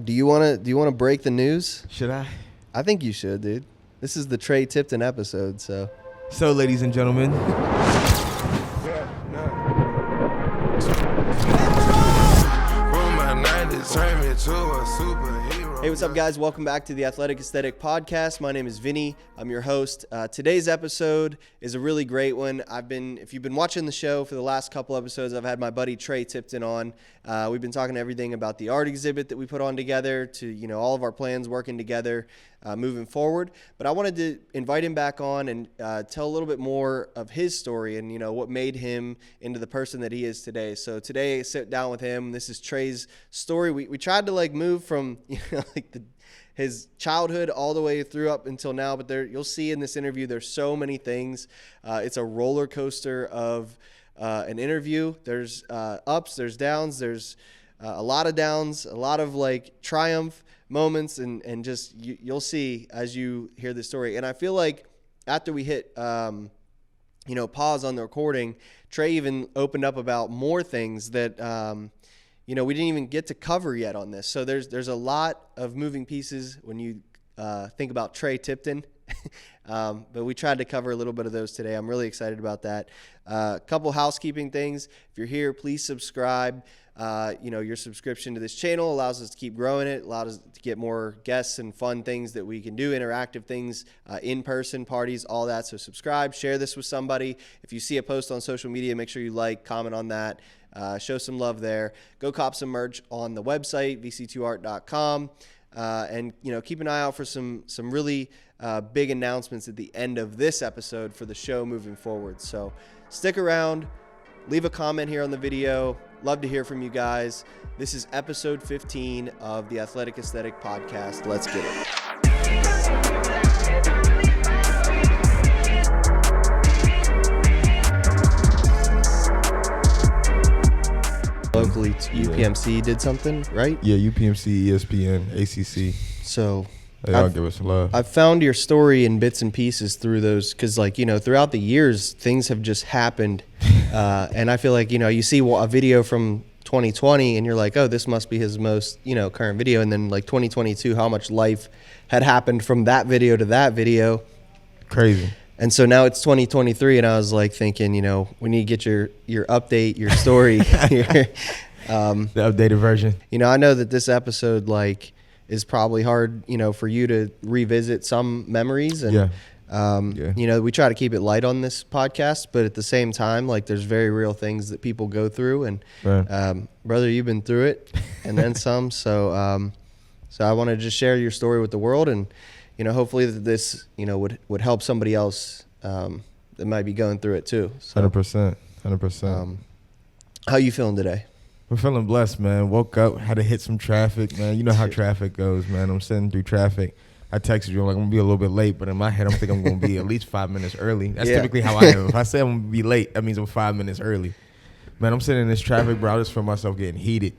Do you wanna break the news? Should I? I think you should, dude. This is the Trey Tipton episode, so. So, ladies and gentlemen. Hey, what's up, guys? Welcome back to the Athletic Aesthetic Podcast. My name is Vinny. I'm your host. Today's episode is a really great one. If you've been watching the show for the last couple episodes, I've had my buddy Trey Tipton on. We've been talking everything about the art exhibit that we put on together to, all of our plans working together moving forward. But I wanted to invite him back on and tell a little bit more of his story and, what made him into the person that he is today. So today, I sit down with him. This is Trey's story. We tried to move from, his childhood all the way through up until now, but you'll see in this interview, there's so many things. It's a roller coaster of an interview. There's ups, there's downs, there's a lot of downs, a lot of triumph moments, and just you'll see as you hear the story. And I feel like after we hit pause on the recording, Trey even opened up about more things that we didn't even get to cover yet on this. So there's a lot of moving pieces when you think about Trey Tipton. But we tried to cover a little bit of those today. I'm really excited about that. A couple housekeeping things. If you're here, please subscribe. Your subscription to this channel allows us to keep growing it, allows us to get more guests and fun things that we can do, interactive things, in-person parties, all that. So subscribe, share this with somebody. If you see a post on social media, make sure you comment on that. Show some love there. Go cop some merch on the website, vc2art.com. And keep an eye out for some really big announcements at the end of this episode for the show moving forward. So stick around, leave a comment here on the video. Love to hear from you guys. This is episode 15 of the Athletic Aesthetic Podcast. Let's get it. Locally, UPMC did something, right? Yeah, UPMC, ESPN, ACC. So they all give us love. I've found your story in bits and pieces through those because, throughout the years, things have just happened. And I feel like, you see a video from 2020 and you're like, oh, this must be his most, current video. And then 2022, how much life had happened from that video to that video. Crazy. And so now it's 2023, and I was thinking, we need to get your update, your story here. The updated version. I know that this episode is probably hard, for you to revisit some memories, and we try to keep it light on this podcast, but at the same time, there's very real things that people go through, and brother, you've been through it, and then some. So I want to just share your story with the world, and hopefully that this, would help somebody else that might be going through it too. So, 100%. How you feeling today? I'm feeling blessed, man. Woke up, had to hit some traffic, man. You know how traffic goes, man. I'm sitting through traffic. I texted you, I'm going to be a little bit late, but in my head, I'm thinking I'm going to be at least 5 minutes early. That's typically how I am. If I say I'm going to be late, that means I'm 5 minutes early. Man, I'm sitting in this traffic, bro. I just feel myself getting heated.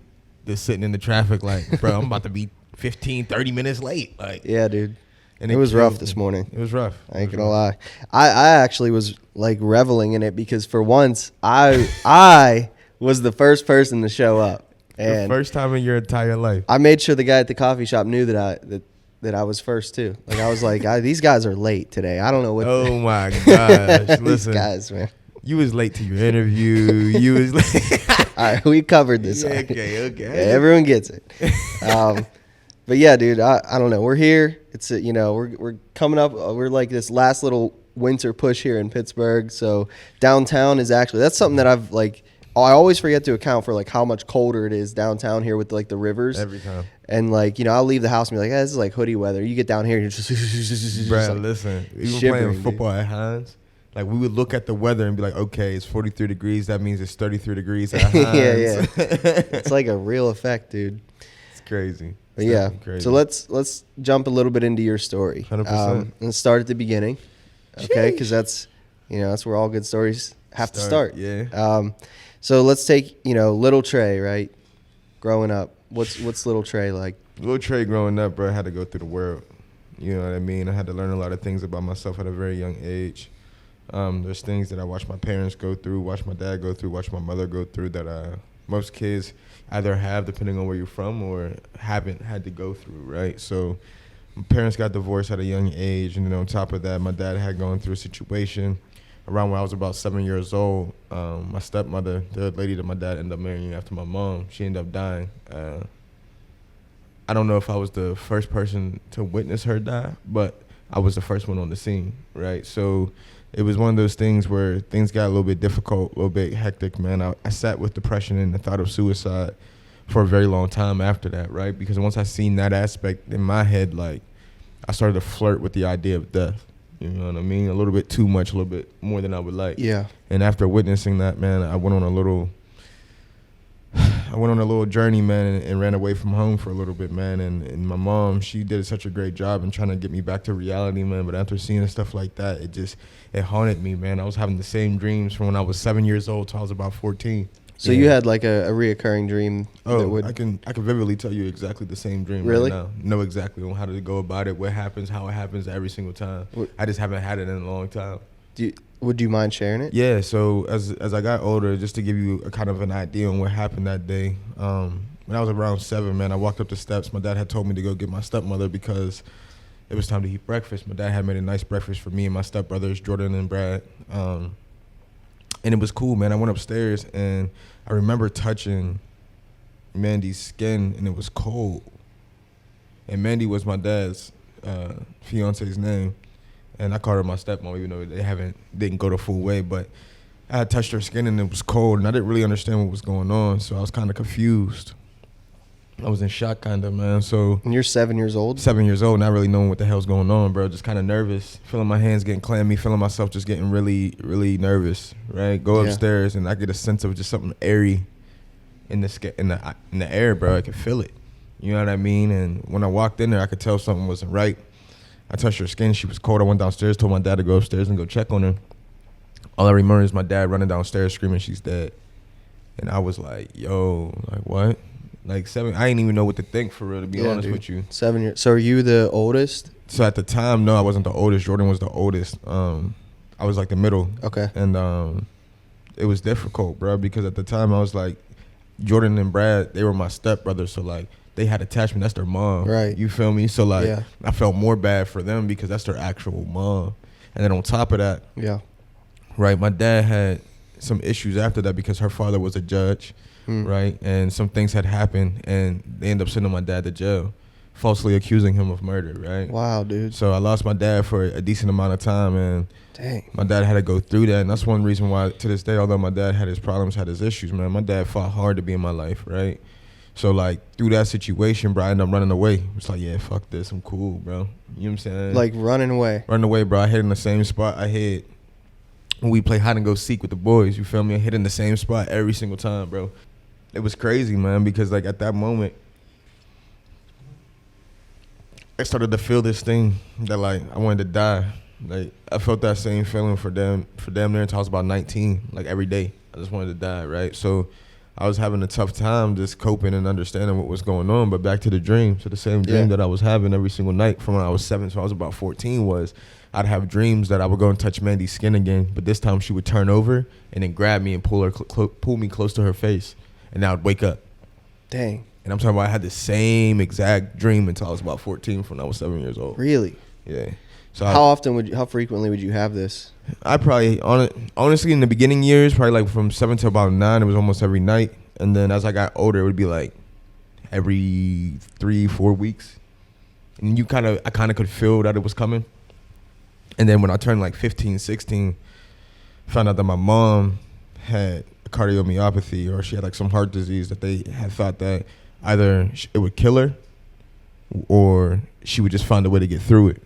Just sitting in the traffic bro, I'm about to be 15, 30 minutes late. Yeah, dude. And it was rough this morning. It was rough. I ain't gonna lie. I actually was reveling in it because for once I was the first person to show up. And the first time in your entire life. I made sure the guy at the coffee shop knew that I was first too. I was these guys are late today. I don't know what. Oh my gosh! Listen, these guys, man. You was late to your interview. You was late. All right, we covered this. Yeah, okay. Yeah, everyone gets it. But yeah, dude, I don't know. We're here. It's we're coming up. We're this last little winter push here in Pittsburgh. So downtown is that's something that I've I always forget to account for how much colder it is downtown here with the rivers. Every time. And I'll leave the house and be this is hoodie weather. You get down here and you're just bro, listen. Even playing football at Hines, we would look at the weather and be okay, it's 43 degrees. That means it's 33 degrees at Hines. yeah. It's a real effect, dude. It's crazy. But yeah, so let's jump a little bit into your story. 100%. And start at the beginning, okay? Because that's where all good stories have to start. Yeah. So let's take little Trey, right? Growing up, what's little Trey like? Little Trey growing up, bro, I had to go through the world. You know what I mean? I had to learn a lot of things about myself at a very young age. There's things that I watched my parents go through, watched my dad go through, watched my mother go through that most kids either have, depending on where you're from, or haven't had to go through, right? So my parents got divorced at a young age, and then on top of that, my dad had gone through a situation around when I was about 7 years old. My stepmother, the lady that my dad ended up marrying after my mom, she ended up dying. I don't know if I was the first person to witness her die, but I was the first one on the scene, right? So it was one of those things where things got a little bit difficult, a little bit hectic, man. I sat with depression and the thought of suicide for a very long time after that, right? Because once I seen that aspect in my head, like, I started to flirt with the idea of death. You know what I mean? A little bit too much, a little bit more than I would like. Yeah. And after witnessing that, man, I went on a little journey, man, and ran away from home for a little bit, man. And my mom, she did such a great job in trying to get me back to reality, man. But after seeing stuff like that, it haunted me, man. I was having the same dreams from when I was 7 years old till I was about 14. So you had like a reoccurring dream? Oh, I can vividly tell you exactly the same dream really? Right now. Know exactly on how to go about it, what happens, how it happens every single time. I just haven't had it in a long time. Would you mind sharing it? Yeah, so as I got older, just to give you a kind of an idea on what happened that day, when I was around 7, man, I walked up the steps. My dad had told me to go get my stepmother because it was time to eat breakfast. My dad had made a nice breakfast for me and my stepbrothers, Jordan and Brad. And it was cool, man. I went upstairs, and I remember touching Mandy's skin, and it was cold. And Mandy was my dad's fiance's name. And I called her my stepmom, even though didn't go the full way. But I had touched her skin, and it was cold, and I didn't really understand what was going on. So I was kind of confused. I was in shock, kind of, man. So and you're 7 years old? 7 years old, not really knowing what the hell's going on, bro. Just kind of nervous, feeling my hands getting clammy, feeling myself just getting really, really nervous, right? Go upstairs, and I get a sense of just something airy in the air, bro. I could feel it. You know what I mean? And when I walked in there, I could tell something wasn't right. I touched her skin. She was cold. I went downstairs, told my dad to go upstairs and go check on her. All I remember is my dad running downstairs screaming, "She's dead." And I was like, yo, like, what? Like 7, I didn't even know what to think, for real, to be honest with you. 7 years. So are you the oldest? So at the time, no, I wasn't the oldest. Jordan was the oldest. I was like the middle. Okay. And it was difficult, bro, because at the time I was like, Jordan and Brad, they were my stepbrothers, so like they had attachment. That's their mom. Right. You feel me? So like I felt more bad for them because that's their actual mom. And then on top of that, right, my dad had some issues after that because her father was a judge. Right, and some things had happened, and they ended up sending my dad to jail, falsely accusing him of murder. Right. Wow, dude. So I lost my dad for a decent amount of time, and dang, my dad had to go through that, and that's one reason why, to this day, although my dad had his problems, had his issues, man, my dad fought hard to be in my life. Right. So like through that situation, bro, I ended up running away. It's like, yeah, fuck this, I'm cool, bro. You know what I'm saying? Like running away, bro. I hid in the same spot I hid when we play hide and go seek with the boys. You feel me? I hid in the same spot every single time, bro. It was crazy, man, because like at that moment, I started to feel this thing that like I wanted to die. Like I felt that same feeling for damn near until I was about 19. Like every day, I just wanted to die, right? So I was having a tough time just coping and understanding what was going on. But back to the dream, so the same dream that I was having every single night from when I was 7 to I was about 14 was I'd have dreams that I would go and touch Mandy's skin again, but this time she would turn over and then grab me and pull me close to her face. And I would wake up. Dang. And I'm talking about I had the same exact dream until I was about 14 when I was 7 years old. Really? Yeah. So how frequently would you have this? I probably, honestly, in the beginning years, probably like from 7 to about 9, it was almost every night. And then as I got older, it would be like every 3-4 weeks. And I kind of could feel that it was coming. And then when I turned like 15, 16, found out that my mom had cardiomyopathy, or she had like some heart disease that they had thought that either it would kill her or she would just find a way to get through it.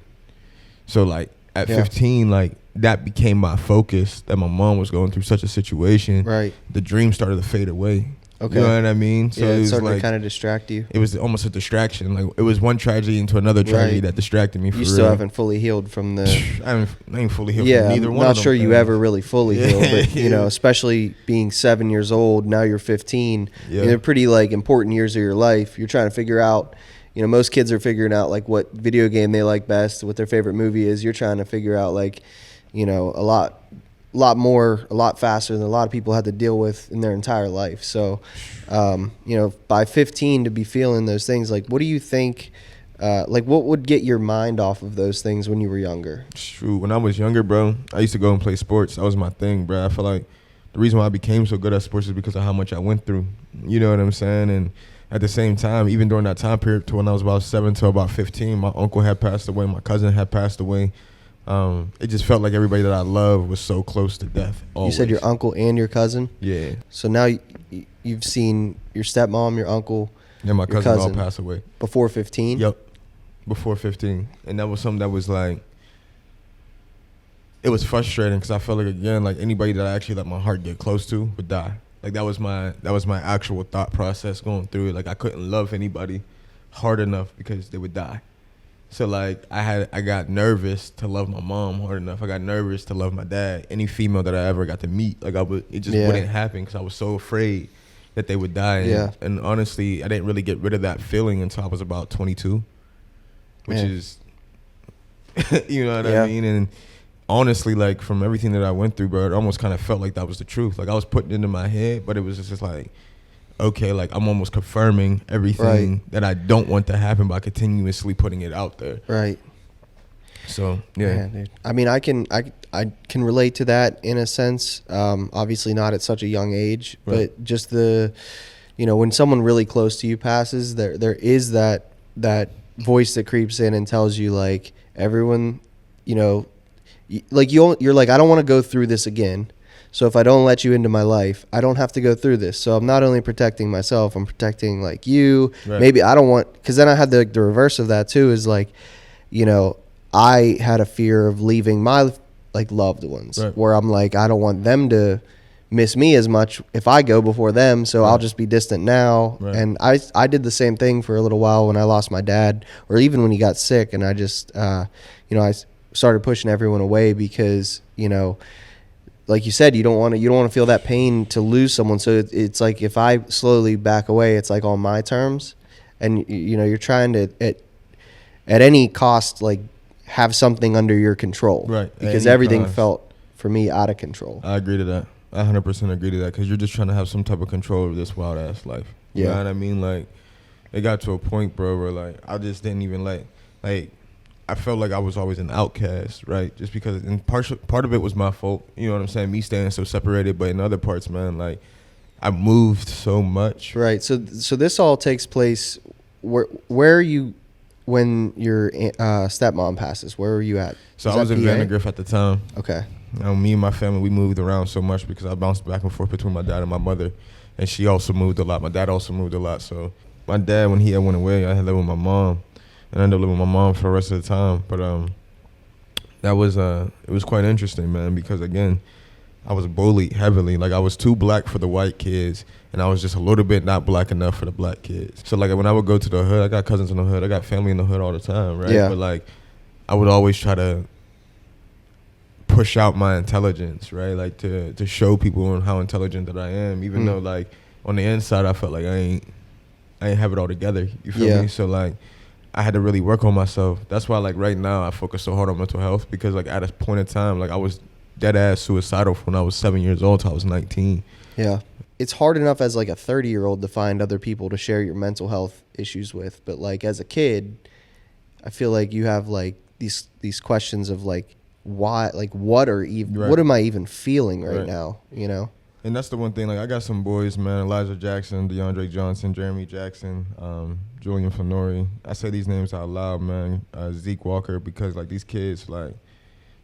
So like at 15, like that became my focus, that my mom was going through such a situation. Right. The dream started to fade away. Okay. You know what I mean? So it was started like, to kind of distract you. It was almost a distraction. Like it was one tragedy into another tragedy that distracted me. For you real. still haven't fully healed from the. I ain't fully healed from neither one. I'm not of them sure you things. ever really fully healed, but you know, especially being 7 years old, now you're 15. Yeah. They're pretty like important years of your life. You're trying to figure out. You know, most kids are figuring out like what video game they like best, what their favorite movie is. You're trying to figure out like, you know, a lot a lot faster than a lot of people had to deal with in their entire life. So, by 15 to be feeling those things, like, what do you think, what would get your mind off of those things when you were younger? Shoot, when I was younger, bro, I used to go and play sports. That was my thing, bro. I feel like the reason why I became so good at sports is because of how much I went through. You know what I'm saying? And at the same time, even during that time period, to when I was about 7 to about 15, my uncle had passed away, my cousin had passed away. It just felt like everybody that I love was so close to death. Always. You said your uncle and your cousin? Yeah. So now you've seen your stepmom, your uncle, and my cousin all passed away. Before 15? Yep. Before 15. And that was something that was like, it was frustrating because I felt like, again, like anybody that I actually let my heart get close to would die. Like that was my actual thought process going through it. Like I couldn't love anybody hard enough because they would die. So like I got nervous to love my mom hard enough. I got nervous to love my dad. Any female that I ever got to meet, like it just wouldn't happen because I was so afraid that they would die. And honestly, I didn't really get rid of that feeling until I was about 22, which is, you know what I mean? And honestly, like from everything that I went through, bro, it almost kind of felt like that was the truth. Like I was putting it into my head, but it was just like, okay, like I'm almost confirming everything that I don't want to happen by continuously putting it out there. Right. So yeah. Dude. I mean, I can can relate to that in a sense. Obviously not at such a young age, but just when someone really close to you passes, there is that voice that creeps in and tells you like everyone, like you're like, I don't want to go through this again. So if I don't let you into my life, I don't have to go through this. So I'm not only protecting myself, I'm protecting like you. Right. Maybe I don't want, because then I had the reverse of that too, is like, I had a fear of leaving my like loved ones, where I'm like, I don't want them to miss me as much if I go before them. So I'll just be distant now. Right. And I did the same thing for a little while when I lost my dad, or even when he got sick. And I just, I started pushing everyone away because, like you said, you don't want to feel that pain to lose someone. So it's like if I slowly back away, it's like on my terms, and you're trying to at any cost like have something under your control, right? Because everything felt for me out of control. I agree to that. I 100% agree to that because you're just trying to have some type of control over this wild ass life. You know what I mean? Like it got to a point, bro, where like I just didn't even like I felt like I was always an outcast, right? Just because, and part of it was my fault, you know what I'm saying? Me staying so separated, but in other parts, man, like I moved so much. Right. So this all takes place. Where are you when your stepmom passes? Where were you at? So I was in Vandergrift at the time. Okay. Me and my family, we moved around so much because I bounced back and forth between my dad and my mother, and she also moved a lot. My dad also moved a lot. So my dad, when he had went away, I had lived with my mom. And I ended up living with my mom for the rest of the time. But that was it was quite interesting, man, because again, I was bullied heavily. Like I was too black for the white kids, and I was just a little bit not black enough for the black kids. So like when I would go to the hood, I got cousins in the hood, I got family in the hood all the time, right? Yeah. But like I would always try to push out my intelligence, right? Like to show people how intelligent that I am, even though like on the inside I felt like I ain't have it all together. You feel me? So like I had to really work on myself. That's why, like, right now I focus so hard on mental health because, like, at a point in time, like, I was dead-ass suicidal when I was 7 years old till I was 19. Yeah. It's hard enough as, like, a 30-year-old to find other people to share your mental health issues with. But, like, as a kid, I feel like you have, like, these questions of, like, why, like, what am I even feeling right now, And that's the one thing, like, I got some boys, man, Elijah Jackson, DeAndre Johnson, Jeremy Jackson, Julian Fenori. I say these names out loud, man. Zeke Walker, because, like, these kids, like,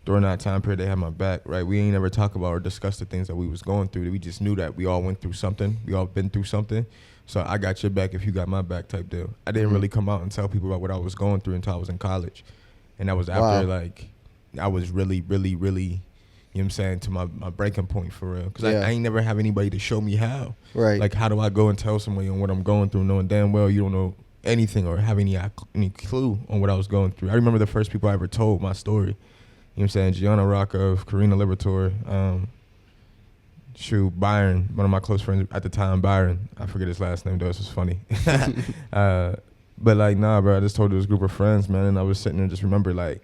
during that time period, they had my back, right? We ain't ever talk about or discuss the things that we was going through. We just knew that we all went through something. We all been through something. So I got your back if you got my back type deal. I didn't really come out and tell people about what I was going through until I was in college. And that was after, like, I was really, really, really, you know what I'm saying, to my breaking point for real. Because I ain't never have anybody to show me how. Right. Like, how do I go and tell somebody on what I'm going through knowing damn well you don't know anything or have any clue on what I was going through. I remember the first people I ever told my story. You know what I'm saying? Gianna Rockoff, Karina Liberator, Byron, one of my close friends at the time, Byron. I forget his last name, though. This was funny. But, like, nah, bro, I just told this group of friends, man, and I was sitting there and just remember, like,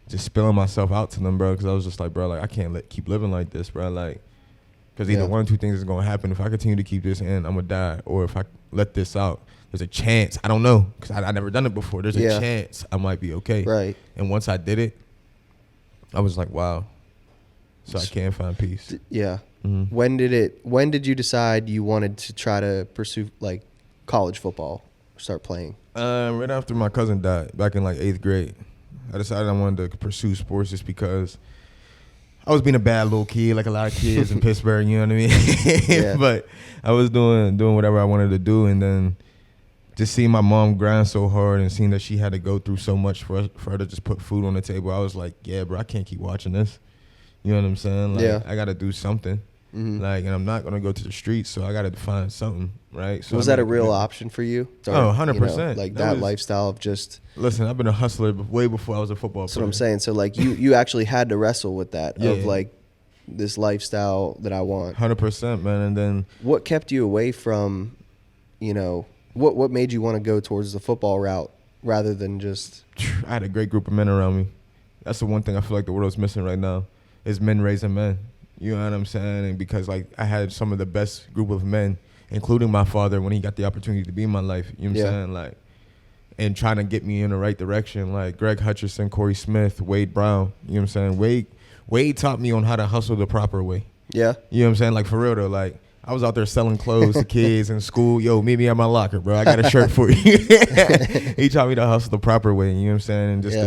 just spilling myself out to them, bro, because I was just like, bro, like I can't keep living like this, bro, like, because either one or two things is gonna happen. If I continue to keep this in, I'm gonna die, or if I let this out, there's a chance. I don't know, because I never done it before. There's a chance I might be okay. Right. And once I did it, I was like, wow. So I can find peace. Yeah. Mm-hmm. When did you decide you wanted to try to pursue like college football, start playing? Right after my cousin died, back in like 8th grade, I decided I wanted to pursue sports just because I was being a bad little kid, like a lot of kids in Pittsburgh, you know what I mean? Yeah. But I was doing whatever I wanted to do, and then just seeing my mom grind so hard and seeing that she had to go through so much for her to just put food on the table, I was like, yeah, bro, I can't keep watching this. You know what I'm saying? Like, I got to do something. Mm-hmm. Like, and I'm not going to go to the streets, so I got to find something, right? So was that a real option for you? Oh, 100%. You know, like that lifestyle of just... Listen, I've been a hustler way before I was a football player. That's what I'm saying. So, like, you actually had to wrestle with that of, like, this lifestyle that I want. 100%, man. And then... What kept you away from, you know... What made you want to go towards the football route rather than just... I had a great group of men around me. That's the one thing I feel like the world's missing right now is men raising men. You know what I'm saying? And because, like, I had some of the best group of men, including my father, when he got the opportunity to be in my life. You know what I'm saying? Like, and trying to get me in the right direction. Like, Greg Hutcherson, Corey Smith, Wade Brown. You know what I'm saying? Wade taught me on how to hustle the proper way. Yeah. You know what I'm saying? Like, for real, though. Like, I was out there selling clothes to kids in school. Yo, meet me at my locker, bro. I got a shirt for you. He taught me to hustle the proper way. You know what I'm saying? And just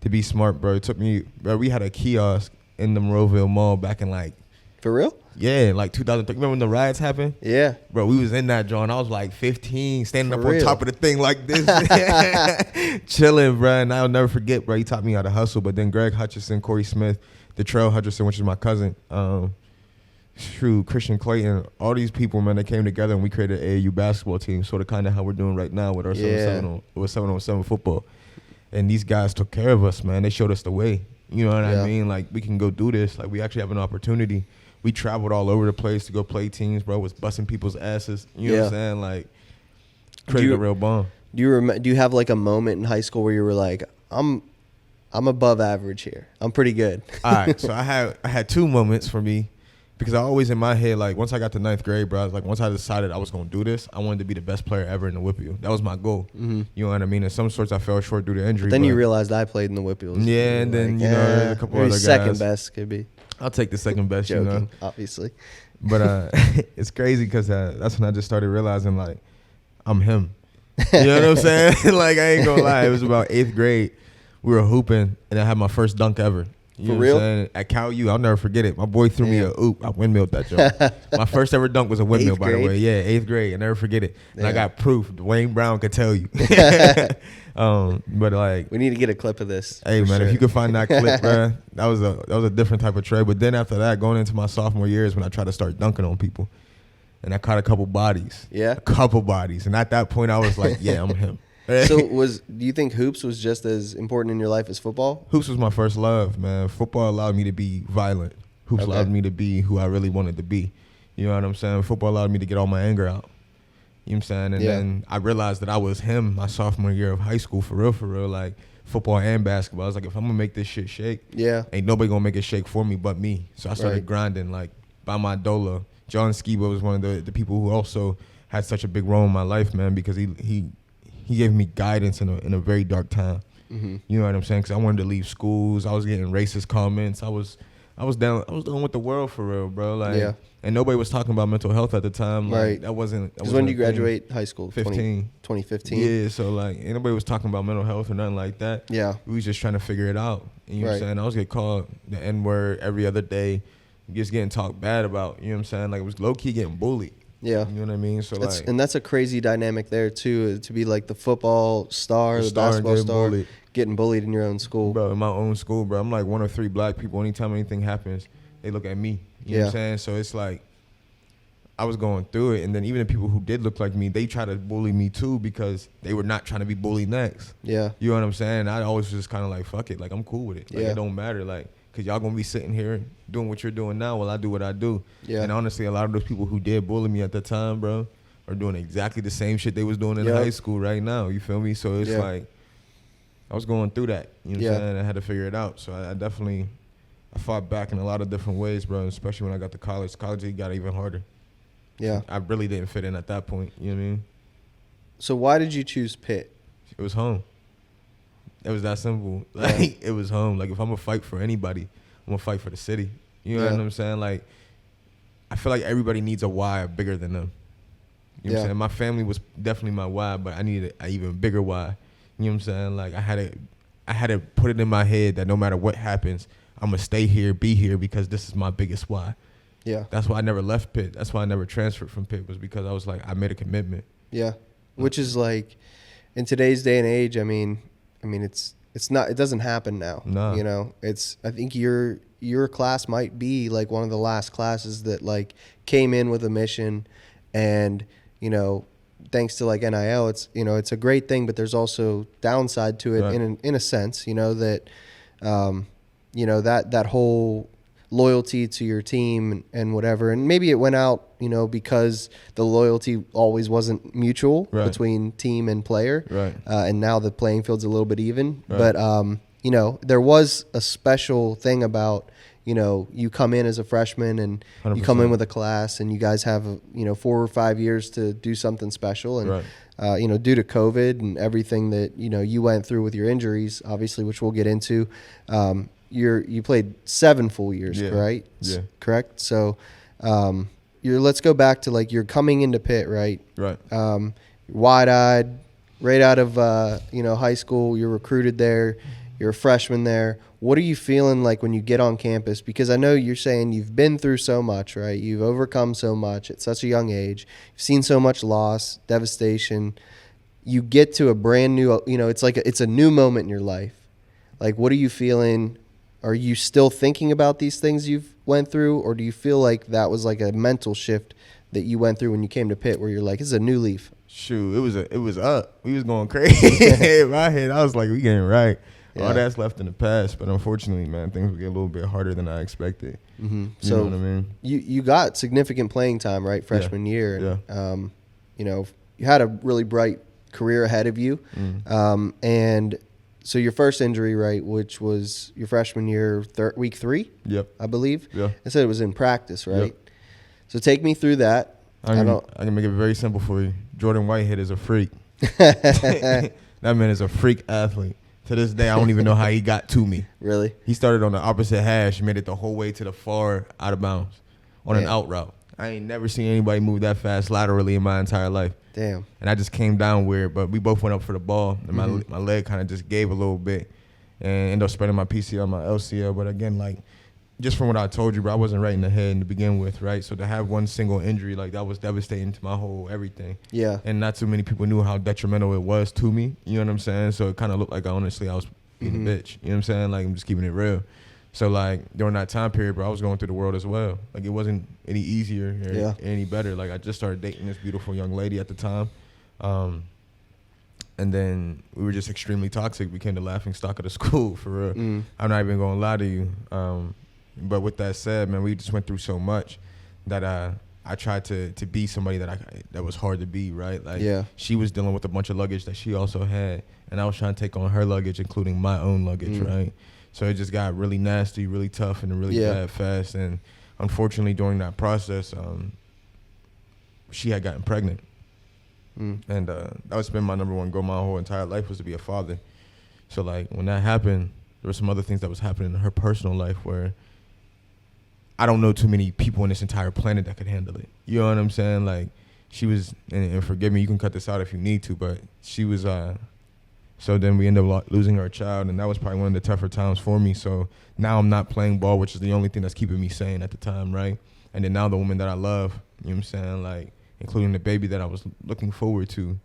to be smart, bro. It took me, bro, we had a kiosk in the Monroeville Mall back in like... For real? Yeah, like 2003. Remember when the riots happened? Yeah. Bro, we was in that joint. I was like 15, standing up on top of the thing like this. Chilling, bro. And I'll never forget, bro. He taught me how to hustle. But then Greg Hutcherson, Corey Smith, Detrell Hutcherson, which is my cousin, Christian Clayton, all these people, man, they came together and we created an AAU basketball team, sort of kind of how we're doing right now with our 7-on-7 football. And these guys took care of us, man. They showed us the way. You know what I mean? Like, we can go do this. Like, we actually have an opportunity. We traveled all over the place to go play teams, bro. Was busting people's asses. You know what I'm saying? Like, created a real bond. Do you have like a moment in high school where you were like, I'm above average here. I'm pretty good. All right. So I had two moments for me. Because I always in my head, like, once I got to 9th grade, bro, I was like, once I decided I was going to do this, I wanted to be the best player ever in the Whippeal. That was my goal. Mm-hmm. You know what I mean? In some sorts, I fell short due to injury. But then you realized I played in the Whippeals. Yeah, and then, like, there's a couple other guys. Second best could be. I'll take the second best, Joking, you know. Obviously. But it's crazy because that's when I just started realizing, like, I'm him. You know what I'm saying? Like, I ain't going to lie. It was about 8th grade. We were hooping, and I had my first dunk ever. You know For real? What I'm saying? At Cal U, I'll never forget it. My boy threw me a oop. I windmilled that joke. My first ever dunk was a windmill, by the way. Yeah, 8th grade. I never forget it. And I got proof. Dwayne Brown could tell you. But like, we need to get a clip of this. Hey man, if you could find that clip, bro, that was a different type of trade. But then after that, going into my sophomore year is when I tried to start dunking on people, and I caught a couple bodies. Yeah, a couple bodies. And at that point, I was like, yeah, I'm him. So do you think hoops was just as important in your life as football? Hoops was my first love, man. Football allowed me to be violent. Hoops allowed me to be who I really wanted to be. You know what I'm saying? Football allowed me to get all my anger out. You know what I'm saying? And then I realized that I was him my sophomore year of high school, for real, like football and basketball. I was like, if I'm going to make this shit shake, ain't nobody going to make it shake for me but me. So I started grinding, like, by my dola. John Skiba was one of the people who also had such a big role in my life, man, because he gave me guidance in a very dark time. Mm-hmm. You know what I'm saying? Because I wanted to leave schools. I was getting racist comments. I was down with the world, for real, bro. Like, and nobody was talking about mental health at the time. Like, that wasn't. Because when did you graduate high school? 2015. Yeah, so like, ain't nobody was talking about mental health or nothing like that. Yeah, we was just trying to figure it out. You know what I'm saying? I was getting called the N-word every other day, just getting talked bad about. You know what I'm saying? Like, it was low key getting bullied. Yeah, you know what I mean. So and that's a crazy dynamic there too. To be like the football star, the basketball star, getting bullied in your own school, bro. In my own school, bro. I'm like one of 3 black people. Anytime anything happens, they look at me. You know what I'm saying? So it's like I was going through it, and then even the people who did look like me, they try to bully me too because they were not trying to be bullied next. Yeah, you know what I'm saying? I always was just kind of like, fuck it, like I'm cool with it. Like, it don't matter, like. Because y'all going to be sitting here doing what you're doing now while I do what I do. Yeah. And honestly, a lot of those people who did bully me at the time, bro, are doing exactly the same shit they was doing in high school right now. You feel me? So it's like, I was going through that. You know what Yeah. I'm saying? I had to figure it out. So I fought back in a lot of different ways, bro, especially when I got to college. College, it got even harder. Yeah. I really didn't fit in at that point. You know what I mean? So why did you choose Pitt? It was home. It was that simple. Like, it was home. Like, if I'm going to fight for anybody, I'm going to fight for the city. You know what I'm saying? Like, I feel like everybody needs a why bigger than them. You know what I'm saying? My family was definitely my why, but I needed an even bigger why. You know what I'm saying? Like, I had to put it in my head that no matter what happens, I'm going to stay here, be here, because this is my biggest why. Yeah. That's why I never left Pitt. That's why I never transferred from Pitt, was because I was like, I made a commitment. Yeah. Which is like, in today's day and age, I mean, it's not, it doesn't happen now. No. You know, I think your class might be like one of the last classes that like came in with a mission, and, you know, thanks to like NIL, it's, you know, it's a great thing, but there's also downside to it. Right. in a sense, you know, that, you know, that whole loyalty to your team and whatever. And maybe it went out, you know, because the loyalty always wasn't mutual between team and player. Right. And now the playing field's a little bit even. Right. But, you know, there was a special thing about, you know, you come in as a freshman and 100%. You come in with a class and you guys have, you know, 4 or 5 years to do something special. And, you know, due to COVID and everything that, you know, you went through with your injuries, obviously, which we'll get into, you played 7 full years, right? Yeah. Correct? So let's go back to, like, you're coming into Pitt, right? Right. Wide-eyed, right out of, you know, high school. You're recruited there. You're a freshman there. What are you feeling like when you get on campus? Because I know you're saying you've been through so much, right? You've overcome so much at such a young age. You've seen so much loss, devastation. You get to a brand new, you know, it's like it's a new moment in your life. Like, what are you feeling? Are you still thinking about these things you've went through, or do you feel like that was like a mental shift that you went through when you came to Pitt, where you're like, this is a new leaf? Shoot, it was up. We was going crazy. In my head, I was like, we getting right. Yeah. All that's left in the past, but unfortunately, man, things will get a little bit harder than I expected. Mm-hmm. You know what I mean? You got significant playing time, right, freshman year. Yeah. You know, you had a really bright career ahead of you. Mm. And so your first injury, right, which was your freshman year, week 3? Yep. I believe? Yeah. I said it was in practice, right? Yep. So take me through that. I can make it very simple for you. Jordan Whitehead is a freak. That man is a freak athlete. To this day, I don't even know how he got to me. Really? He started on the opposite hash, made it the whole way to the far out of bounds on an out route. I ain't never seen anybody move that fast laterally in my entire life. Damn. And I just came down weird, but we both went up for the ball, and my leg kind of just gave a little bit and ended up spreading my PCL, my LCL. But again, like, just from what I told you, bro, I wasn't right in the head to begin with, right? So to have one single injury, like, that was devastating to my whole everything. Yeah. And not too many people knew how detrimental it was to me. You know what I'm saying? So it kind of looked like, honestly, I was being a bitch. You know what I'm saying? Like, I'm just keeping it real. So, like, during that time period, bro, I was going through the world as well. Like, it wasn't any easier or any better. Like, I just started dating this beautiful young lady at the time. And then we were just extremely toxic. Became the laughing stock of the school, for real. I'm not even going to lie to you. But with that said, man, we just went through so much that I tried to be somebody that was hard to be, right? Like, she was dealing with a bunch of luggage that she also had, and I was trying to take on her luggage, including my own luggage, right? So it just got really nasty, really tough, and really bad fast. And unfortunately, during that process, she had gotten pregnant. And that was been my number one goal my whole entire life, was to be a father. So, like, when that happened, there were some other things that was happening in her personal life where I don't know too many people on this entire planet that could handle it. You know what I'm saying? Like, she was, and forgive me, you can cut this out if you need to, but she was, so then we ended up losing our child, and that was probably one of the tougher times for me. So now I'm not playing ball, which is the only thing that's keeping me sane at the time, right? And then now the woman that I love, you know what I'm saying, like, including the baby that I was looking forward to,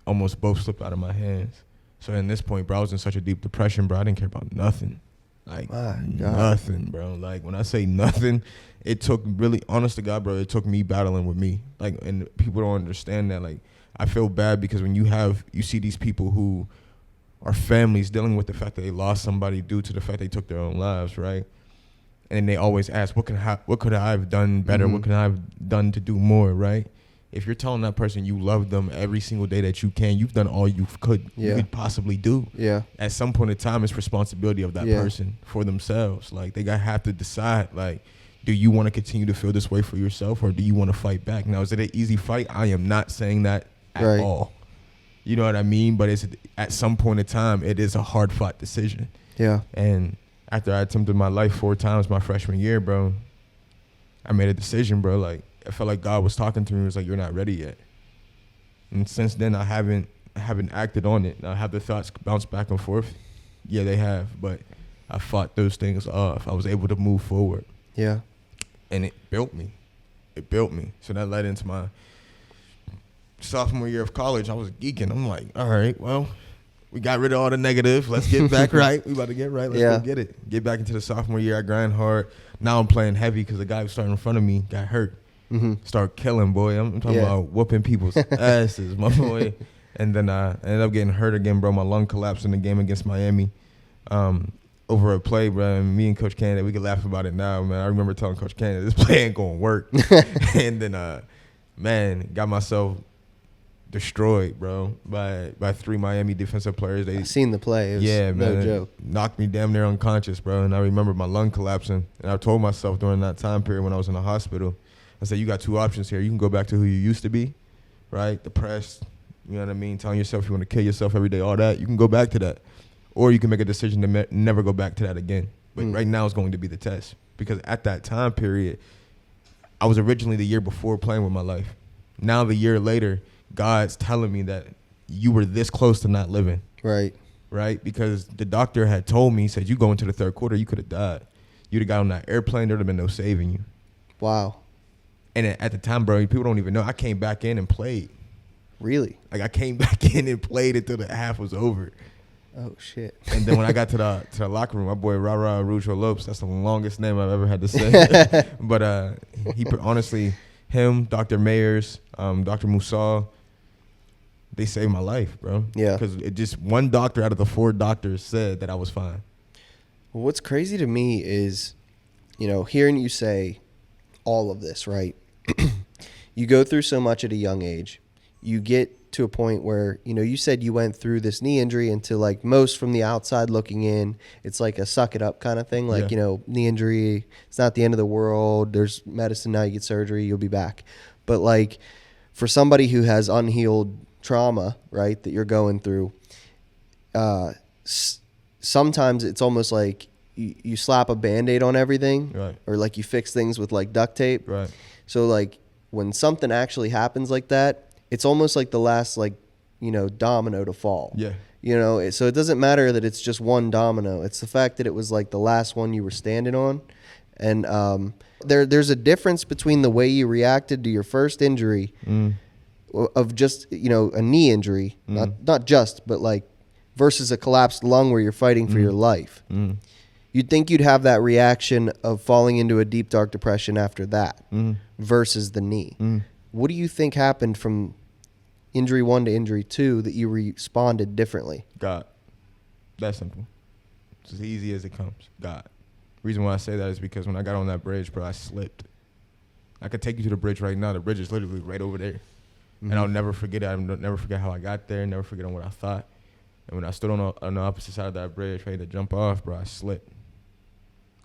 almost both slipped out of my hands. So at this point, bro, I was in such a deep depression, bro. I didn't care about nothing. Like, nothing, bro. Like, when I say nothing, it took really, honest to God, bro, it took me battling with me. Like, and people don't understand that. Like, I feel bad because when you see these people who are families dealing with the fact that they lost somebody due to the fact they took their own lives, right? And they always ask, what could I have done better? What could I have done to do more, right? if you're telling that person you love them every single day that you can, you've done all you could possibly do. Yeah. At some point in time, it's responsibility of that person for themselves. Like, they gotta have to decide, like, do you want to continue to feel this way for yourself, or do you want to fight back? Now, is it an easy fight? I am not saying that at all. You know what I mean? But it's at some point in time, it is a hard fought decision. Yeah. And after I attempted my life 4 times my freshman year, bro, I made a decision, bro. Like, I felt like God was talking to me. He was like, you're not ready yet. And since then, I haven't acted on it. Now, have the thoughts bounce back and forth? Yeah, they have. But I fought those things off. I was able to move forward. Yeah. And it built me. So that led into my sophomore year of college. I was geeking. I'm like, all right, well, we got rid of all the negative. Let's get back right. We about to get right. Let's go get it. Get back into the sophomore year. I grind hard. Now I'm playing heavy because the guy who started in front of me got hurt. Start killing, boy. I'm talking about whooping people's asses, my boy. And then I ended up getting hurt again, bro. My lung collapsed in the game against Miami. Over a play, bro, and me and Coach Canada, we can laugh about it now, man. I remember telling Coach Canada, this play ain't gonna work. And then, man, got myself destroyed, bro, by 3 Miami defensive players. I seen the play. It was no joke. Knocked me damn near unconscious, bro. And I remember my lung collapsing. And I told myself during that time period when I was in the hospital, I said, you got 2 options here. You can go back to who you used to be, right? Depressed, you know what I mean? Telling yourself you want to kill yourself every day, all that. You can go back to that. Or you can make a decision to never go back to that again. But right now is going to be the test. Because at that time period, I was originally the year before playing with my life. Now the year later, God's telling me that you were this close to not living. Right? Because the doctor had told me, he said, you go into the 3rd quarter, you could have died. You'd have got on that airplane, there would have been no saving you. Wow. And at the time, bro, people don't even know, I came back in and played. Really? Like, I came back in and played until the half was over. Oh, shit. And then when I got to the locker room, my boy Rara Rujo Lopes, that's the longest name I've ever had to say. But he honestly, him, Dr. Mayers, Dr. Musal, they saved my life, bro. Yeah. Because it just one doctor out of the 4 doctors said that I was fine. Well, what's crazy to me is, you know, hearing you say all of this, right? You go through so much at a young age. You get to a point where, you know, you said you went through this knee injury into, like, most from the outside looking in, it's like a suck it up kind of thing. Like, you know, knee injury, it's not the end of the world. There's medicine now. You get surgery, you'll be back. But, like, for somebody who has unhealed trauma, right, that you're going through, sometimes it's almost like you slap a Band-Aid on everything. Right. Or, like, you fix things with, like, duct tape. Right. So, like, when something actually happens like that, it's almost like the last, like, you know, domino to fall. Yeah. You know, so it doesn't matter that it's just one domino. It's the fact that it was, like, the last one you were standing on. And there's a difference between the way you reacted to your first injury of just, you know, a knee injury, not just, but, like, versus a collapsed lung where you're fighting for your life. You'd think you'd have that reaction of falling into a deep, dark depression after that versus the knee. What do you think happened from injury 1 to injury 2 that you responded differently? God. That's simple. It's as easy as it comes. God. The reason why I say that is because when I got on that bridge, bro, I slipped. I could take you to the bridge right now. The bridge is literally right over there. And I'll never forget it. I'll never forget how I got there, never forget on what I thought. And when I stood on the opposite side of that bridge, ready to jump off, bro, I slipped.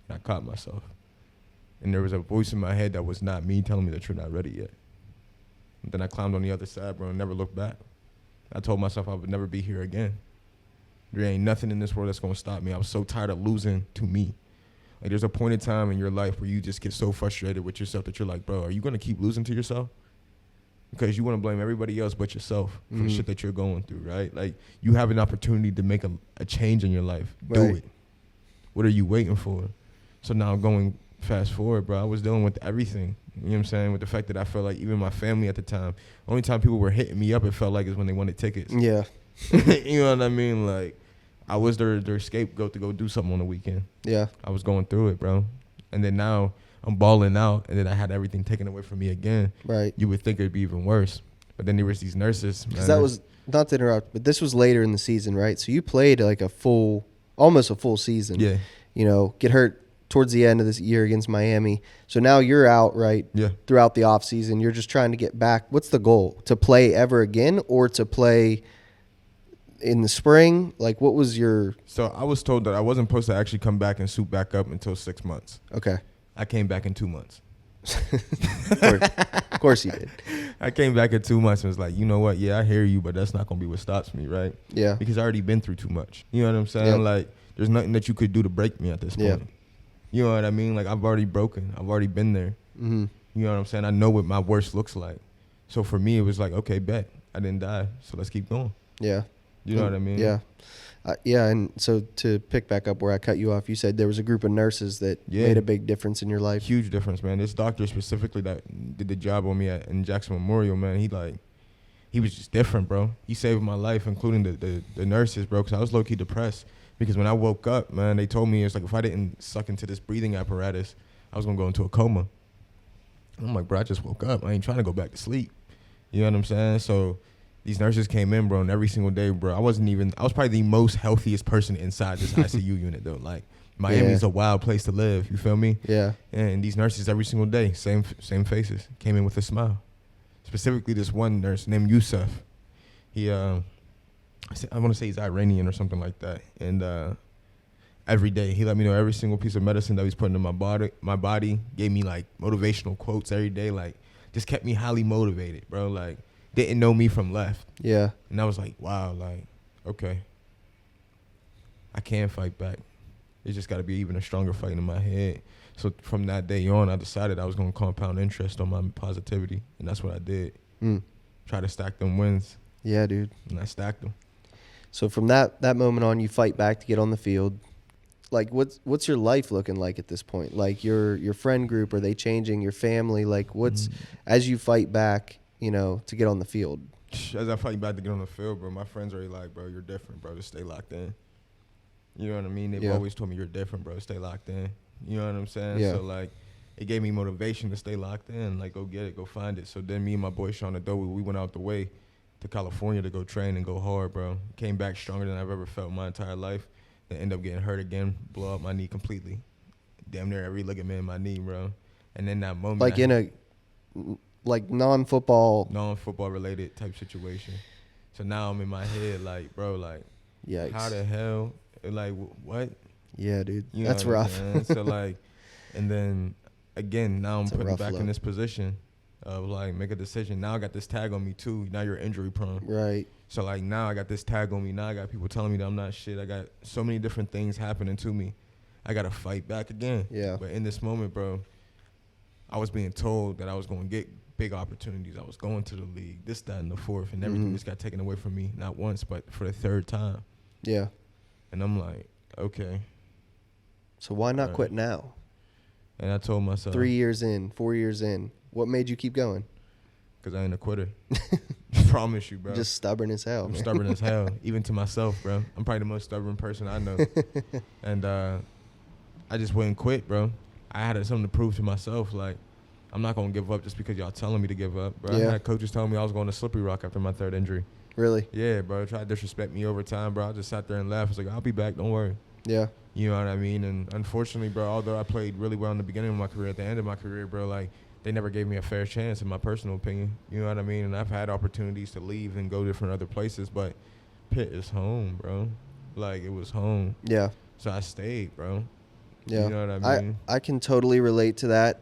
And I caught myself. And there was a voice in my head that was not me telling me that you're not ready yet. And then I climbed on the other side, bro, and never looked back. I told myself I would never be here again. There ain't nothing in this world that's going to stop me. I was so tired of losing to me. Like, there's a point in time in your life where you just get so frustrated with yourself that you're like, bro, are you going to keep losing to yourself? Because you want to blame everybody else but yourself for the shit that you're going through, right? Like, you have an opportunity to make a change in your life. Do it. What are you waiting for? So now going fast forward, bro, I was dealing with everything. You know what I'm saying? With the fact that I felt like even my family at the time, only time people were hitting me up, it felt like, is when they wanted tickets. Yeah. You know what I mean? Like, I was their scapegoat to go do something on the weekend. Yeah. I was going through it, bro. And then now I'm balling out, and then I had everything taken away from me again. Right. You would think it'd be even worse. But then there was these nurses. Because that was, not to interrupt, but this was later in the season, right? So you played like almost a full season. Yeah. You know, get hurt towards the end of this year against Miami. So now you're out, right? Yeah. Throughout the offseason. You're just trying to get back. What's the goal? To play ever again or to play in the spring? Like, what was your... So I was told that I wasn't supposed to actually come back and suit back up until 6 months. Okay. I came back in 2 months. Of course you did. I came back in 2 months and was like, you know what? Yeah, I hear you, but that's not going to be what stops me, right? Yeah. Because I already been through too much. You know what I'm saying? Yep. Like, there's nothing that you could do to break me at this point. Yeah. You know what I mean? Like, I've already broken. I've already been there. Mm-hmm. You know what I'm saying? I know what my worst looks like. So for me, it was like, okay, bet. I didn't die, so let's keep going. Yeah. You know what I mean? Yeah. Yeah, and so to pick back up where I cut you off, you said there was a group of nurses that made a big difference in your life. Huge difference, man. This doctor specifically that did the job on me in Jackson Memorial, man, he was just different, bro. He saved my life, including the nurses, bro, because I was low-key depressed. Because when I woke up, man, they told me it's like if I didn't suck into this breathing apparatus, I was going to go into a coma. I'm like, bro, I just woke up. I ain't trying to go back to sleep. You know what I'm saying? So these nurses came in, bro, and every single day, bro, I was probably the most healthiest person inside this ICU unit, though. Like, Miami's a wild place to live. You feel me? Yeah. And these nurses every single day, same faces, came in with a smile. Specifically, this one nurse named Yusuf. He, I want to say he's Iranian or something like that. And every day, he let me know every single piece of medicine that he's putting in my body, gave me, like, motivational quotes every day, like, just kept me highly motivated, bro. Like, didn't know me from left. Yeah. And I was like, wow, like, okay. I can fight back. It's just got to be even a stronger fight in my head. So from that day on, I decided I was going to compound interest on my positivity. And that's what I did. Try to stack them wins. Yeah, dude. And I stacked them. So from that moment on, you fight back to get on the field. Like, what's your life looking like at this point? Like, your friend group, are they changing? Your family? Like, what's, as you fight back, you know, to get on the field? As I fight back to get on the field, bro, my friends are like, bro, you're different, bro. Just stay locked in. You know what I mean? They've always told me you're different, bro. Stay locked in. You know what I'm saying? Yeah. So, like, it gave me motivation to stay locked in. Like, go get it, go find it. So then me and my boy Sean Adobe, we went out the way to California to go train and go hard, bro. Came back stronger than I've ever felt my entire life. Then end up getting hurt again, blow up my knee completely. Damn near every ligament in my knee, bro. And then that moment, like in a non-football related type situation. So now I'm in my head like, bro, like, yikes. How the hell? Like, what? Yeah, dude. You know that's rough. So, like, and then, again, now I'm putting back in this position of, like, make a decision. Now I got this tag on me, too. Now you're injury prone. Right. So, like, now I got this tag on me. Now I got people telling me that I'm not shit. I got so many different things happening to me. I got to fight back again. Yeah. But in this moment, bro, I was being told that I was going to get big opportunities. I was going to the league, this, that, and the fourth, and everything just got taken away from me, not once, but for the third time. Yeah. And I'm like, okay. So why not quit now? And I told myself. 3 years in, 4 years in. What made you keep going? Because I ain't a quitter. Promise you, bro. Just stubborn as hell. I'm stubborn as hell, even to myself, bro. I'm probably the most stubborn person I know. And I just wouldn't quit, bro. I had something to prove to myself. Like, I'm not going to give up just because y'all telling me to give up, bro. Yeah. I had coaches telling me I was going to Slippery Rock after my third injury. Really? Yeah, bro. Tried to disrespect me over time, bro. I just sat there and laughed. I was like, I'll be back. Don't worry. Yeah. You know what I mean? And unfortunately, bro, although I played really well in the beginning of my career, at the end of my career, bro, like, they never gave me a fair chance, in my personal opinion. You know what I mean? And I've had opportunities to leave and go different other places, but Pitt is home, bro. Like, it was home. Yeah. So I stayed, bro. Yeah. You know what I mean? I can totally relate to that.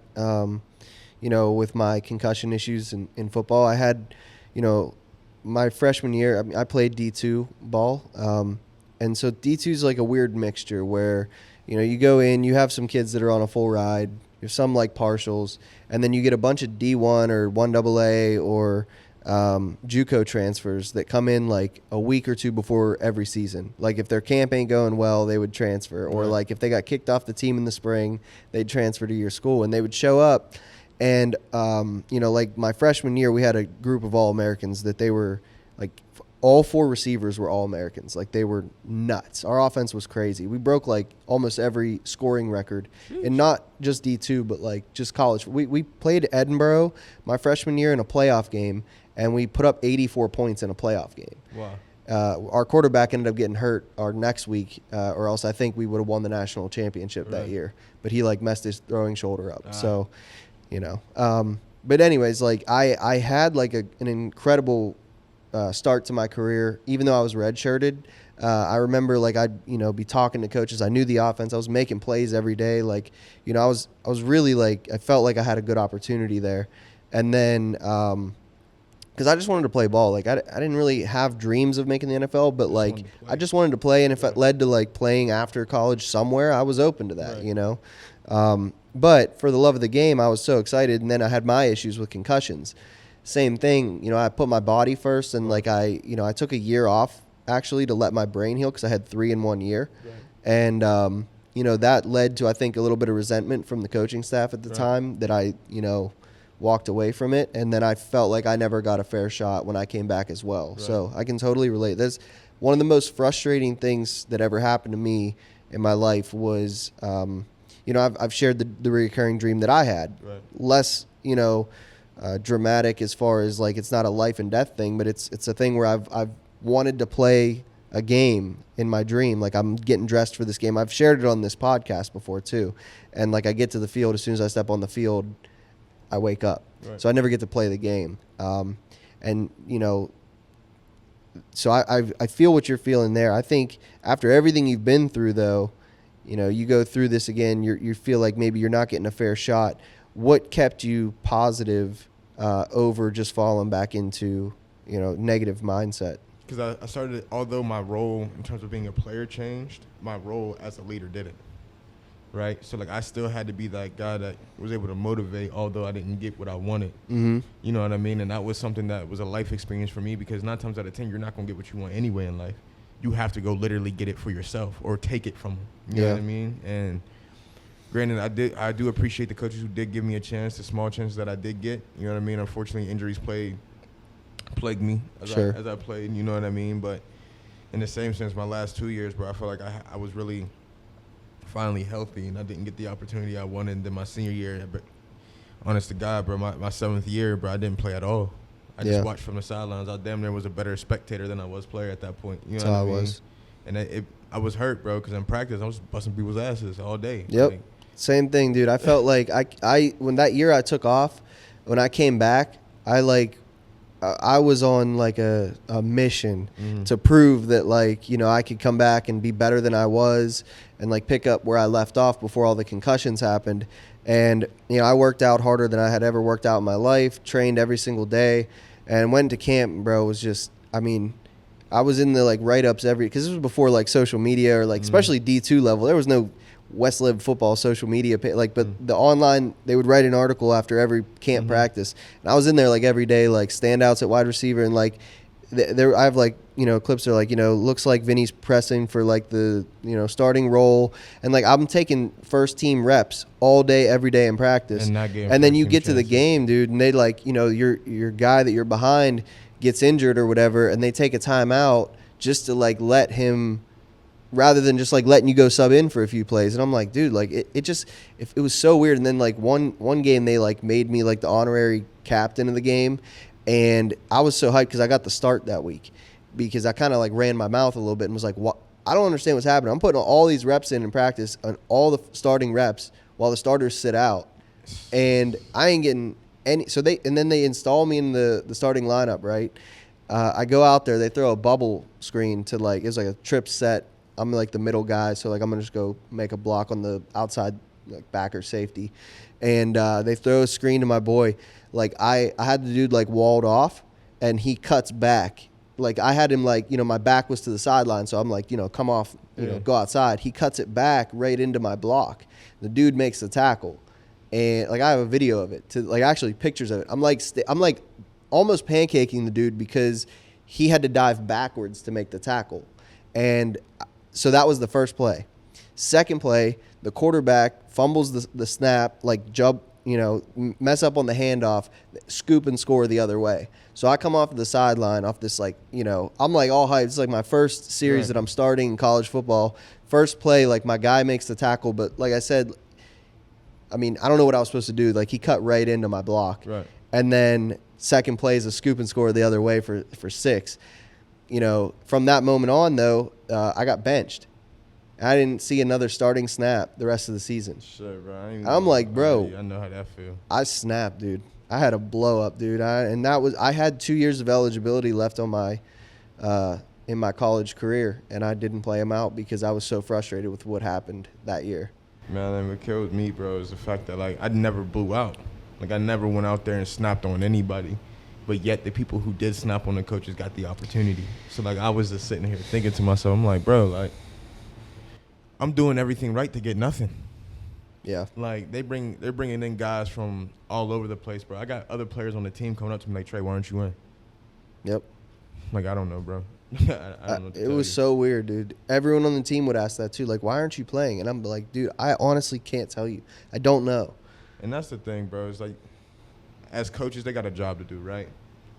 You know, with my concussion issues in football, I had, you know, my freshman year, I played D2 ball. And so D2 is like a weird mixture where, you know, you go in, you have some kids that are on a full ride, you have some like partials, and then you get a bunch of D1 or 1AA or JUCO transfers that come in like a week or two before every season. Like if their camp ain't going well, they would transfer. Or like if they got kicked off the team in the spring, they'd transfer to your school. And they would show up. And, you know, like my freshman year, we had a group of All-Americans that they were like all four receivers were All-Americans. Like they were nuts. Our offense was crazy. We broke like almost every scoring record. And not just D2, but like just college. We played Edinburgh my freshman year in a playoff game, and we put up 84 points in a playoff game. Wow. our quarterback ended up getting hurt our next week, or else I think we would have won the national championship that year. But he like messed his throwing shoulder up. So, you know. But anyways, like I had like an incredible start to my career, even though I was redshirted. I remember like I'd, you know, be talking to coaches. I knew the offense. I was making plays every day. Like, you know, I was really like, I felt like I had a good opportunity there. And then, because I just wanted to play ball. Like I didn't really have dreams of making the NFL, but like I just wanted to play. And if it led to like playing after college somewhere, I was open to that, you know. But for the love of the game, I was so excited. And then I had my issues with concussions. Same thing, you know, I put my body first, and like I took a year off actually to let my brain heal because I had 3 in 1 year. And, you know, that led to, I think, a little bit of resentment from the coaching staff at the time that I, you know, walked away from it. And then I felt like I never got a fair shot when I came back as well. So I can totally relate. That's one of the most frustrating things that ever happened to me in my life was, you know, I've shared the recurring dream that I had. Less, you know, dramatic as far as like it's not a life and death thing, but it's a thing where I've wanted to play a game in my dream. Like I'm getting dressed for this game. I've shared it on this podcast before too. And like I get to the field, as soon as I step on the field, I wake up. So I never get to play the game. And you know, so I feel what you're feeling there. I think after everything you've been through though, you know, you go through this again, you feel like maybe you're not getting a fair shot. What kept you positive over just falling back into, you know, negative mindset? Because I started, although my role in terms of being a player changed, my role as a leader didn't, right? So, like, I still had to be that guy that was able to motivate, although I didn't get what I wanted. You know what I mean? And that was something that was a life experience for me, because 9 times out of 10, you're not going to get what you want anyway in life. You have to go literally get it for yourself or take it from them. You know what I mean? And granted, I do appreciate the coaches who did give me a chance, the small chances that I did get. You know what I mean? Unfortunately, injuries plagued me as I played. You know what I mean? But in the same sense, my last 2 years, bro, I felt like I was really finally healthy, and I didn't get the opportunity I wanted. And then my senior year, but honest to God, bro, my 7th year, bro, I didn't play at all. I just watched from the sidelines. I damn near was a better spectator than I was player at that point. You know what I mean? Was. And I was hurt, bro, because in practice I was busting people's asses all day. Like, same thing, dude. I felt like I when that year I took off, when I came back, I was on like a mission to prove that, like, you know, I could come back and be better than I was and like pick up where I left off before all the concussions happened. And, you know, I worked out harder than I had ever worked out in my life, trained every single day, and went to camp, bro. It was just, I mean, I was in the like write-ups because this was before like social media or like especially D2 level. There was no West Lib football social media but the online, they would write an article after every camp practice, and I was in there like every day, like standouts at wide receiver, and like there I have like, you know, clips that are like, you know, looks like Vinny's pressing for like the, you know, starting role, and like I'm taking first team reps all day every day in practice, and then you get to the game, dude, and they like, you know, your guy that you're behind gets injured or whatever, and they take a timeout just to like let him, rather than just like letting you go sub in for a few plays. And I'm like, dude, like it was so weird. And then like one game they like made me like the honorary captain of the game, and I was so hyped because I got the start that week, because I kind of like ran my mouth a little bit and was like, what? I don't understand what's happening. I'm putting all these reps in practice on all the starting reps while the starters sit out, and I ain't getting any. So then they install me in the starting lineup, right? I go out there, they throw a bubble screen to like, it was like a trip set. I'm like the middle guy, so like I'm gonna just go make a block on the outside, like backer safety, and they throw a screen to my boy. Like I had the dude like walled off, and he cuts back. Like I had him like, you know, my back was to the sideline, so I'm like, you know, come off, you know, go outside. He cuts it back right into my block. The dude makes the tackle, and like I have a video of it, to like actually pictures of it. I'm like almost pancaking the dude because he had to dive backwards to make the tackle, and so that was the first play. Second play, the quarterback fumbles the snap, like jump, you know, mess up on the handoff, scoop and score the other way. So I come off the sideline off this, like, you know, I'm like all hyped. It's like my first series that I'm starting in college football. First play, like my guy makes the tackle, but like I said, I mean, I don't know what I was supposed to do. Like he cut right into my block. And then second play is a scoop and score the other way for 6. from that moment on, though, I got benched. I didn't see another starting snap the rest of the season. Shit, bro. I'm like, bro. I know how that feel. I snapped, dude. I had a blow up, dude. I had 2 years of eligibility left on my in my college career, and I didn't play them out because I was so frustrated with what happened that year. Man, and what killed me, bro, is the fact that, like, I never blew out. Like, I never went out there and snapped on anybody. But yet the people who did snap on the coaches got the opportunity. So, like, I was just sitting here thinking to myself, I'm like, bro, like, I'm doing everything right to get nothing. Yeah. Like, they're bringing in guys from all over the place, bro. I got other players on the team coming up to me like, Trey, why aren't you in? Yep. Like, I don't know, bro. I don't know what to it tell was you. so weird, dude. Everyone on the team would ask that too. Like, why aren't you playing? And I'm like, dude, I honestly can't tell you. I don't know. And that's the thing, bro. It's like, as coaches, they got a job to do, right?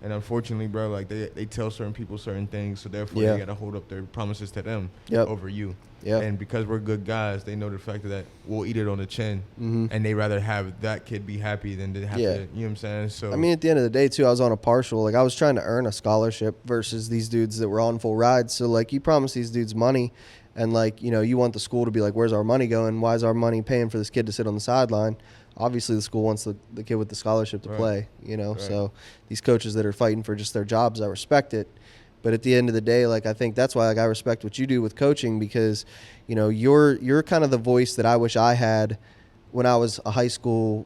And unfortunately, bro, like, they tell certain people certain things, so therefore they got to hold up their promises to them over you. Yep. And because we're good guys, they know the fact that we'll eat it on the chin, and they rather have that kid be happy than to have to, you know what I'm saying? So I mean, at the end of the day, too, I was on a partial. Like, I was trying to earn a scholarship versus these dudes that were on full rides. So, like, you promise these dudes money, and, like, you want the school to be like, where's our money going? Why is our money paying for this kid to sit on the sideline? Obviously, the school wants the kid with the scholarship to play, Right. So these coaches that are fighting for just their jobs, I respect it. But at the end of the day, like, I think that's why, like, I respect what you do with coaching because, you're kind of the voice that I wish I had when I was a high school,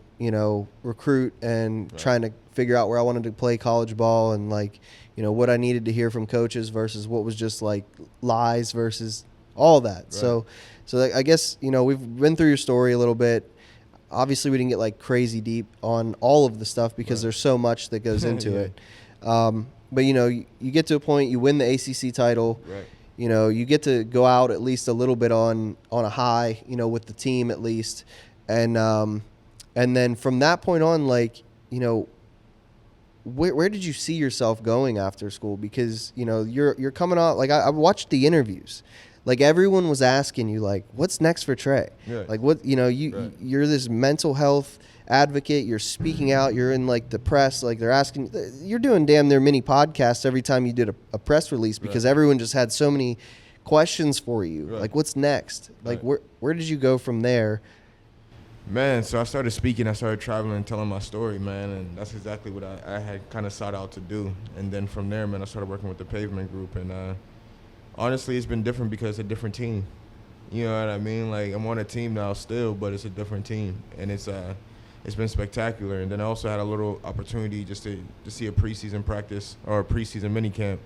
recruit and trying to figure out where I wanted to play college ball and, like, what I needed to hear from coaches versus what was just, like, lies versus all that. Right. So I guess, we've been through your story a little bit. Obviously, we didn't get, like, crazy deep on all of the stuff because there's so much that goes into it. But, you get to a point, you win the ACC title. Right. You get to go out at least a little bit on a high, with the team at least. And then from that point on, like, where did you see yourself going after school? Because, you're coming out, like, I watched the interviews. Like, everyone was asking you, like, what's next for Trey? Yeah. Like, what, you're this mental health advocate. You're speaking out. You're in, like, the press. Like, they're asking. You're doing damn near mini podcasts every time you did a press release because everyone just had so many questions for you. Right. Like, what's next? Like, where did you go from there? Man, so I started speaking. I started traveling and telling my story, man, and that's exactly what I had kind of sought out to do. And then from there, man, I started working with the Pavement Group, and honestly, it's been different because it's a different team. You know what I mean? Like, I'm on a team now still, but it's a different team, and it's been spectacular. And then I also had a little opportunity just to see a preseason practice or a preseason minicamp,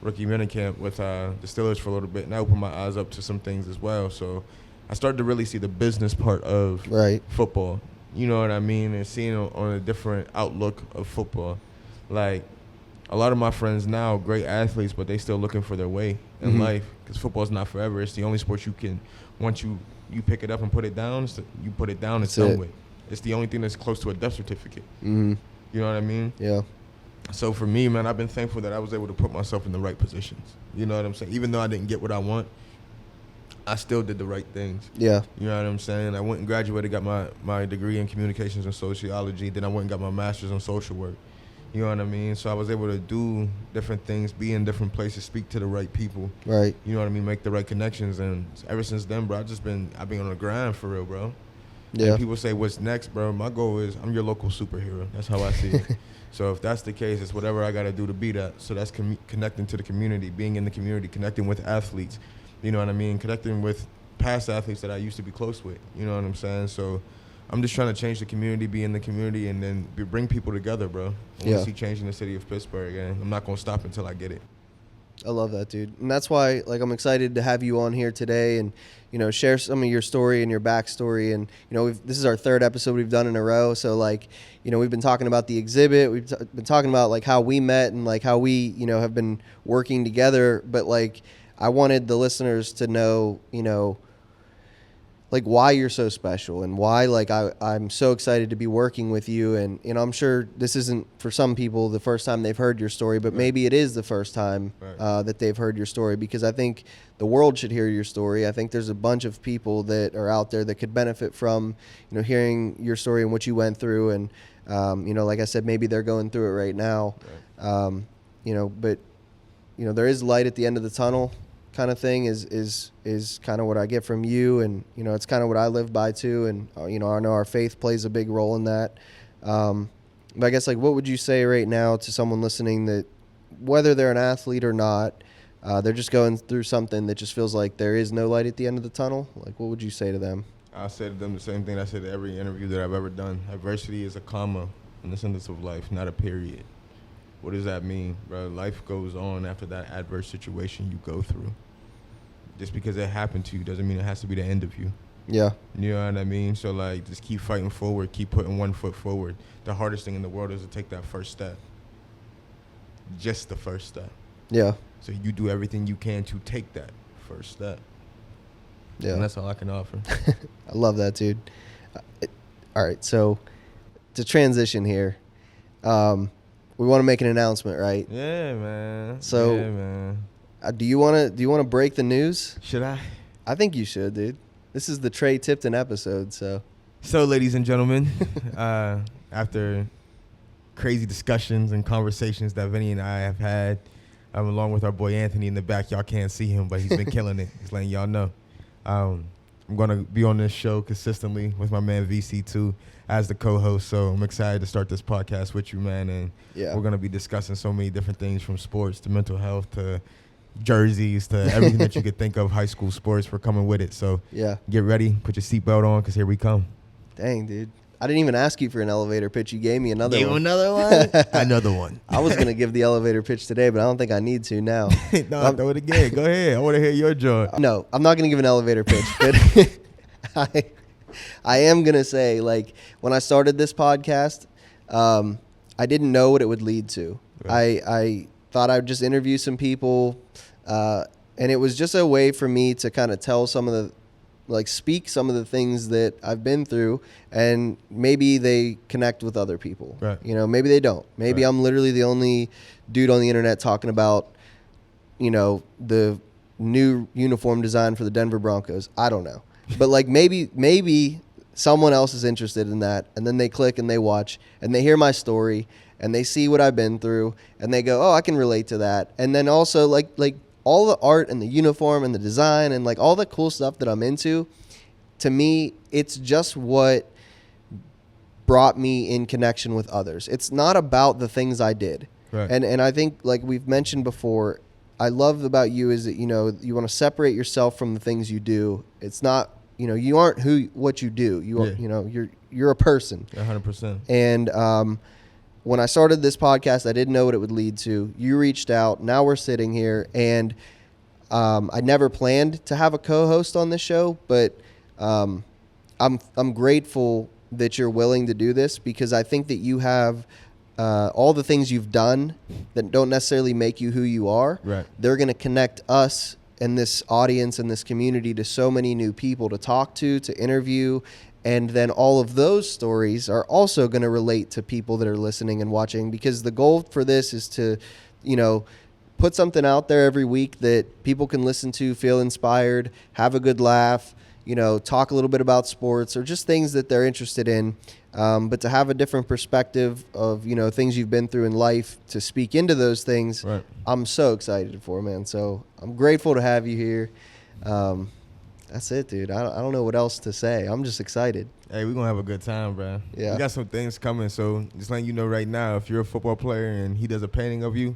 rookie minicamp with the Steelers for a little bit, and that opened my eyes up to some things as well. So I started to really see the business part of football. You know what I mean? And seeing on a different outlook of football. Like, a lot of my friends now, great athletes, but they still looking for their way in life because football's not forever. It's the only sport you can, once you pick it up and put it down, you put it down, it's done with. It's the only thing that's close to a death certificate. You know what I mean? Yeah. So for me, man, I've been thankful that I was able to put myself in the right positions. You know what I'm saying? Even though I didn't get what I want, I still did the right things. Yeah. You know what I'm saying? I went and graduated, got my degree in communications and sociology. Then I went and got my master's in social work. You know what I mean? So I was able to do different things, be in different places, speak to the right people. Right. You know what I mean? Make the right connections. And ever since then, bro, I've been on the grind for real, bro. Yeah. And people say, what's next, bro? My goal is I'm your local superhero. That's how I see it. So if that's the case, it's whatever I got to do to be that. So that's connecting to the community, being in the community, connecting with athletes. You know what I mean? Connecting with past athletes that I used to be close with. You know what I'm saying? So I'm just trying to change the community, be in the community, and then bring people together, bro. I want to see change in the city of Pittsburgh, and I'm not going to stop until I get it. I love that, dude. And that's why, like, I'm excited to have you on here today and, share some of your story and your backstory. And, this is our third episode we've done in a row. So, like, we've been talking about the exhibit. We've been talking about, like, how we met and, like, how we, have been working together. But, like, I wanted the listeners to know, like, why you're so special and why, like, I'm so excited to be working with you. And, I'm sure this isn't, for some people, the first time they've heard your story, but maybe it is the first time that they've heard your story, because I think the world should hear your story. I think there's a bunch of people that are out there that could benefit from, hearing your story and what you went through. And, like I said, maybe they're going through it right now, but there is light at the end of the tunnel kind of thing is kind of what I get from you. And, it's kind of what I live by too. And, I know our faith plays a big role in that. But I guess, like, what would you say right now to someone listening that whether they're an athlete or not, they're just going through something that just feels like there is no light at the end of the tunnel? Like, what would you say to them? I say to them the same thing I say to every interview that I've ever done. Adversity is a comma in the sentence of life, not a period. What does that mean, bro? Life goes on after that adverse situation you go through. Just because it happened to you doesn't mean it has to be the end of you. Yeah. You know what I mean? So, like, just keep fighting forward, keep putting one foot forward. The hardest thing in the world is to take that first step. Just the first step. Yeah. So you do everything you can to take that first step. Yeah. And that's all I can offer. I love that, dude. All right, so to transition here, we want to make an announcement, right? Yeah, man. So, yeah, man. Do you want to break the news? Should I? I think you should, dude. This is the Trey Tipton episode, so. So, ladies and gentlemen, after crazy discussions and conversations that Vinny and I have had, along with our boy Anthony in the back. Y'all can't see him, but he's been killing it. He's letting y'all know. I'm going to be on this show consistently with my man VC2 as the co-host, so I'm excited to start this podcast with you, man, and we're going to be discussing so many different things from sports to mental health to jerseys to everything that you could think of high school sports. We're coming with it, so get ready, put your seatbelt on, because here we come. Dang, dude. I didn't even ask you for an elevator pitch. You gave me another one. Another one? Another one. I was going to give the elevator pitch today, but I don't think I need to now. No, throw it again. Go ahead. I want to hear your joy. No, I'm not going to give an elevator pitch, but I am going to say, like, when I started this podcast, I didn't know what it would lead to. Right. I thought I would just interview some people, and it was just a way for me to kind of tell some of the, like, speak some of the things that I've been through, and maybe they connect with other people. Right. Maybe they don't. Maybe I'm literally the only dude on the internet talking about, the new uniform design for the Denver Broncos. I don't know. But, like, maybe someone else is interested in that, and then they click and they watch, and they hear my story, and they see what I've been through, and they go, oh, I can relate to that. And then also, like all the art and the uniform and the design and, like, all the cool stuff that I'm into, to me, it's just what brought me in connection with others. It's not about the things I did. Right. And I think, like we've mentioned before, I love about you is that, you want to separate yourself from the things you do. It's not, you aren't what you do. You are, you're a person. 100%. And when I started this podcast, I didn't know what it would lead to. You reached out. Now we're sitting here, and I never planned to have a co-host on this show, but I'm grateful that you're willing to do this, because I think that you have all the things you've done that don't necessarily make you who you are. Right. They're going to connect us and this audience and this community to so many new people to talk to interview. And then all of those stories are also going to relate to people that are listening and watching, because the goal for this is to, put something out there every week that people can listen to, feel inspired, have a good laugh, talk a little bit about sports or just things that they're interested in. But to have a different perspective of, things you've been through in life, to speak into those things, right. I'm so excited for, man. So I'm grateful to have you here. That's it, dude. I don't know what else to say. I'm just excited. Hey, we're going to have a good time, bro. Yeah. We got some things coming, so just letting you know right now, if you're a football player and he does a painting of you,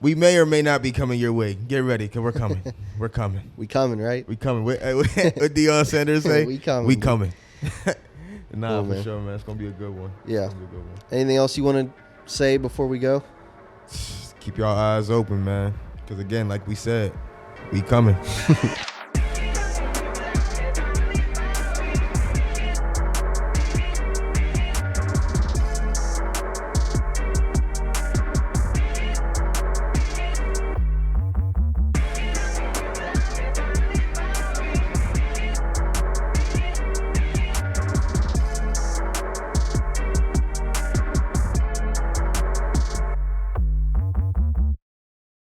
we may or may not be coming your way. Get ready, because we're coming. We're coming. We coming, right? We coming. What Deion Sanders say? We coming. We coming. Nah, cool, for sure, man. It's going to be a good one. Yeah. Anything else you want to say before we go? Keep your eyes open, man. Because, again, like we said, we coming.